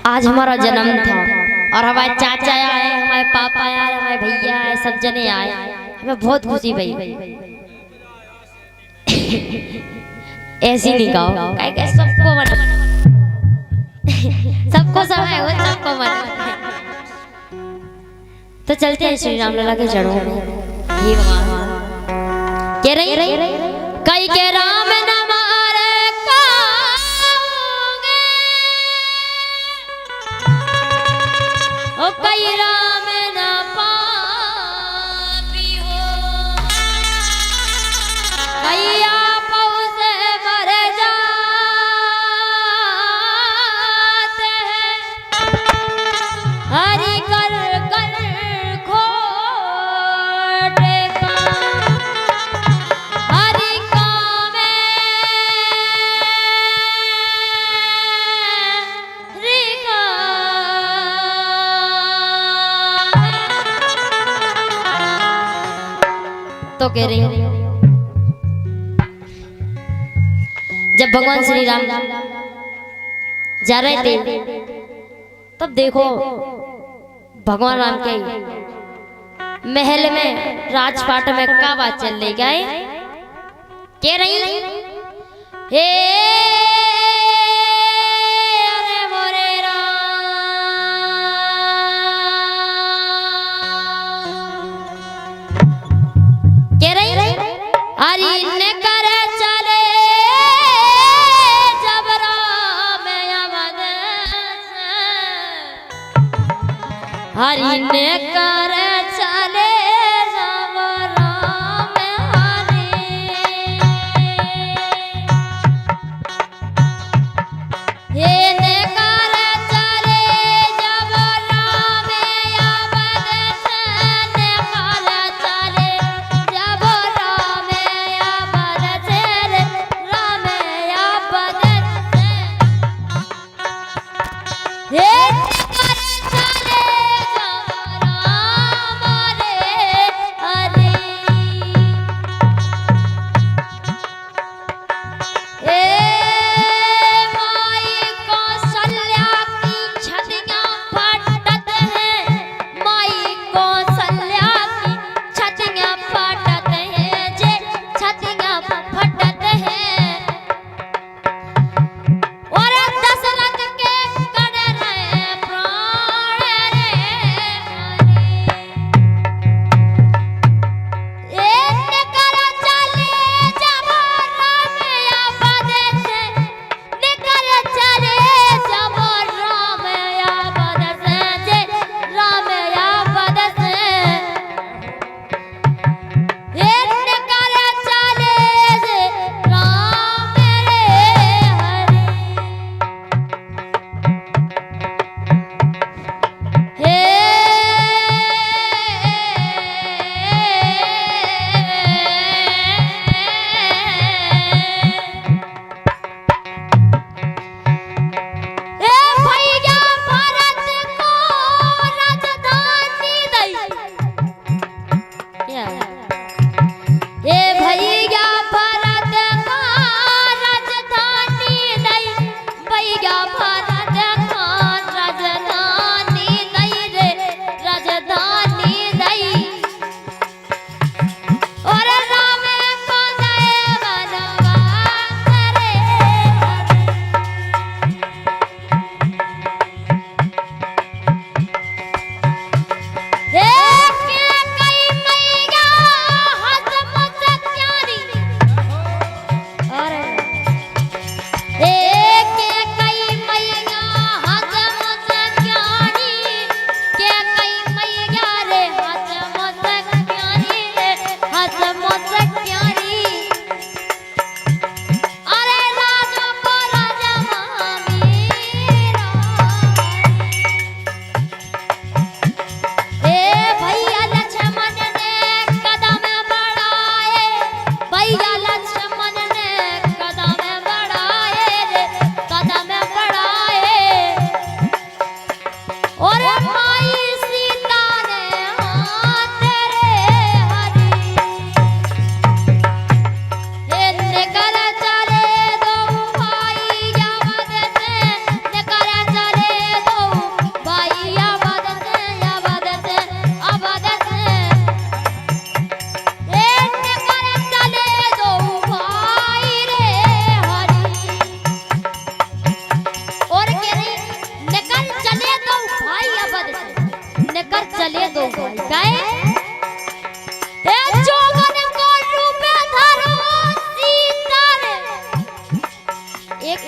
आज हमारा जन्म था और हमारे चाचा आए, हमारे पापा आए, हमारे भैया आए, सब जने आए, हमें बहुत खुशी भई। ऐसी नहीं गाओ, कहे सबको मना, सबको समय हो, सबको मना। तो चलते हैं श्री राम लला के चरणों में। हे भगवान कह रही कई के राम न मारे काऊंगे, ओ कई राम न पापी हो, कई आपो से मर जाते हैं, हरि कर कर खोटे काम, हरि काम हरि काम। तो कह रही हूँ जब भगवान श्री राम जा रहे थे तब देखो भगवान राम के महल में राजपाट में क्या बात चल रही गए कह रही हे अरे मोरे राम, कह रही हरि ने करे चले जब राम अवध से, हरि ने करे चले जब राम हरि, हे ने करे चले जब राम अवध से, ने करे चले जब राम अवध से, राम अवध से, हे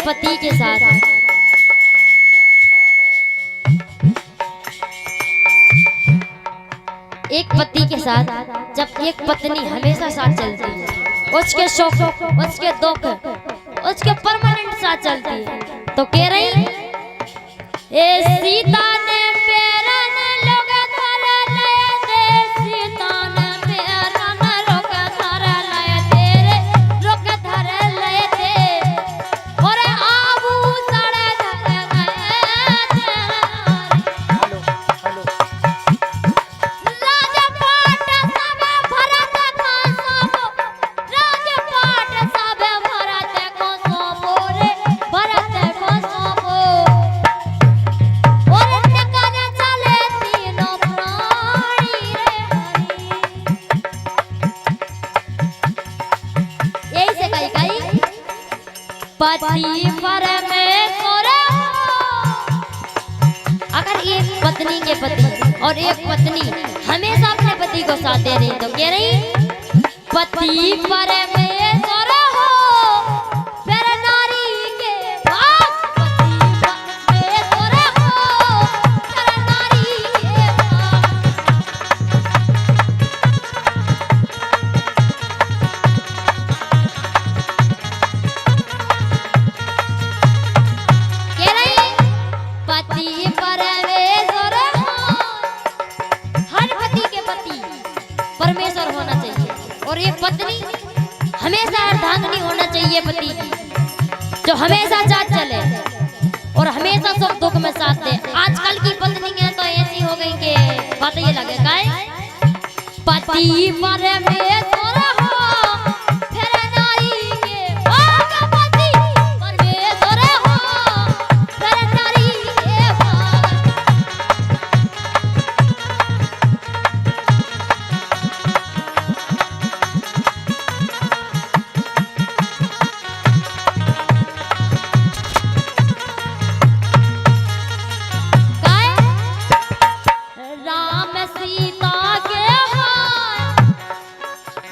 पति के साथ जब एक पत्नी हमेशा साथ चलती है, उसके सुख उसके दुख उसके परमानेंट साथ चलती है, तो कह रही ए सीता ने पेरन लोग थारे लय दे, सीता ने पेरन लोग थारे लय दे रे, लोग थारे लय दे और आबू सड़े धरे गए हेलो राजपाट सबे भरत को सोबो, राजपाट सबे भरत को सोबो रे, भरत को सोबो और नकर चले तीनों प्राणी रे हरि। यही से कही पति परमेश्वर। अगर एक पत्नी के पति और एक पत्नी हमेशा अपने पति को साथ दे रही, तो कह रही पति परमेश्वर हो फिर नारी के भाग, पति परमेश्वर हो फिर नारी के भाग। कह रही पति परमेश्वर हो, हर पति के पति परमेश्वर होना चाहिए और ये पत्नी हमेशा अर्धांगिनी होना चाहिए पति की, जो हमेशा साथ चले और हमेशा सुख दुख में साथ दे। आजकल की पत्नियां तो ऐसी हो गई कि बात ये लगे काय पति परमेश्वर हो फिर नारी के भाग, पति परमेश्वर हो फिर नारी के भाग। काय राम सीता के हैं,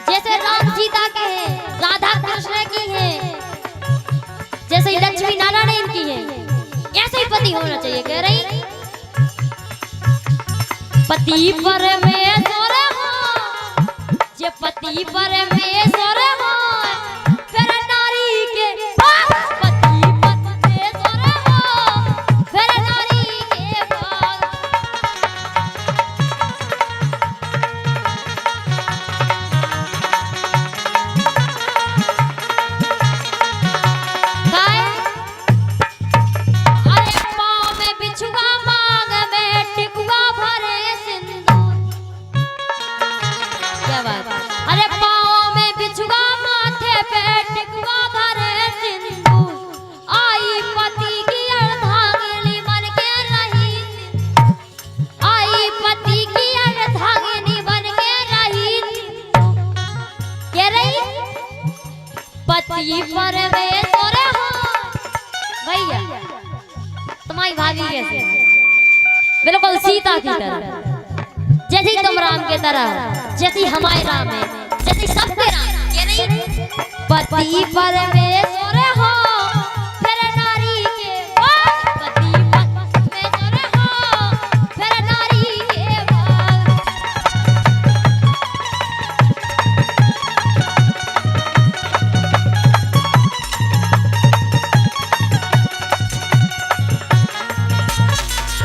जैसे राम सीता के हैं, राधा कृष्ण की हैं, जैसे ही लक्ष्मी नारायण की हैं, ऐसे ही पति होना चाहिए। कह रही पति परमेश्वर हो, जे पति परमेश्वर हो फिर नारी के भाग, पति परमेश्वर हो फिर नारी के भाग। काय अरे पाँव में बिछुआ, मांग में टिकुआ भरे सिंदूर। क्या बात। अरे पाँव में बिछुआ, माथे पे टिकुआ भरे सिंदूर, आई पति की अर्धांगिनी बन के रही, आई पति की अर्धांगिनी बन के रही। कह रही पति परमेश्वर हो। भैया तुम्हारी भाभी कैसे, बिल्कुल सीता की तरह, जैसी तुम राम के तरह, जैसी हमारे राम है, जैसी सबके राम। कह रही पति परमेश्वर हो फिर नारी के भाग, पति परमेश्वर हो फिर नारी के भाग।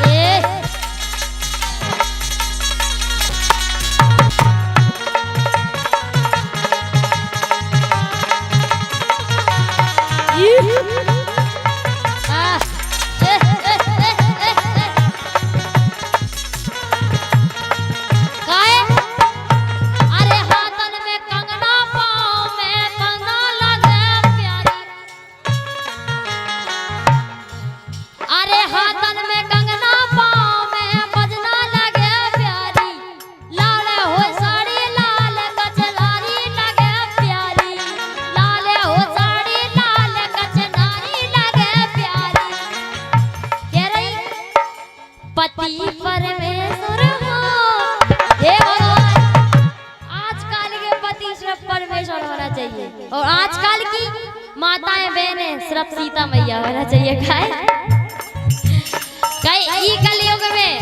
ए पति परमेश्वर हो। हे भगवान, आजकल के पति सिर्फ परमेश्वर होना चाहिए और आजकल की माताएं बहनें सिर्फ सीता मैया होना चाहिए। खाए कई कलयुग में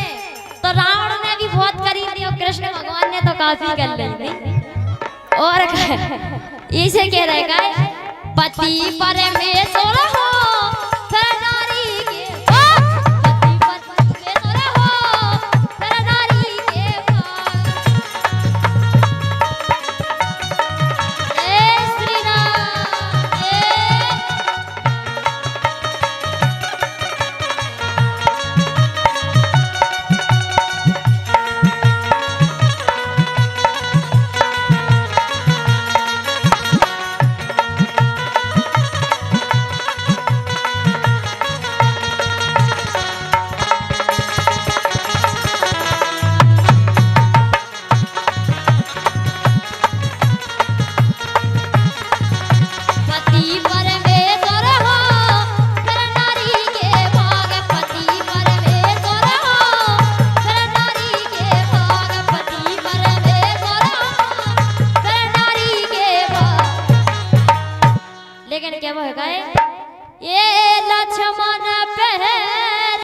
तो रावण ने भी बहुत करी थी और कृष्ण भगवान ने तो काफी कर ली थी। और इसे कह रहे पति परमेश्वर हो फिर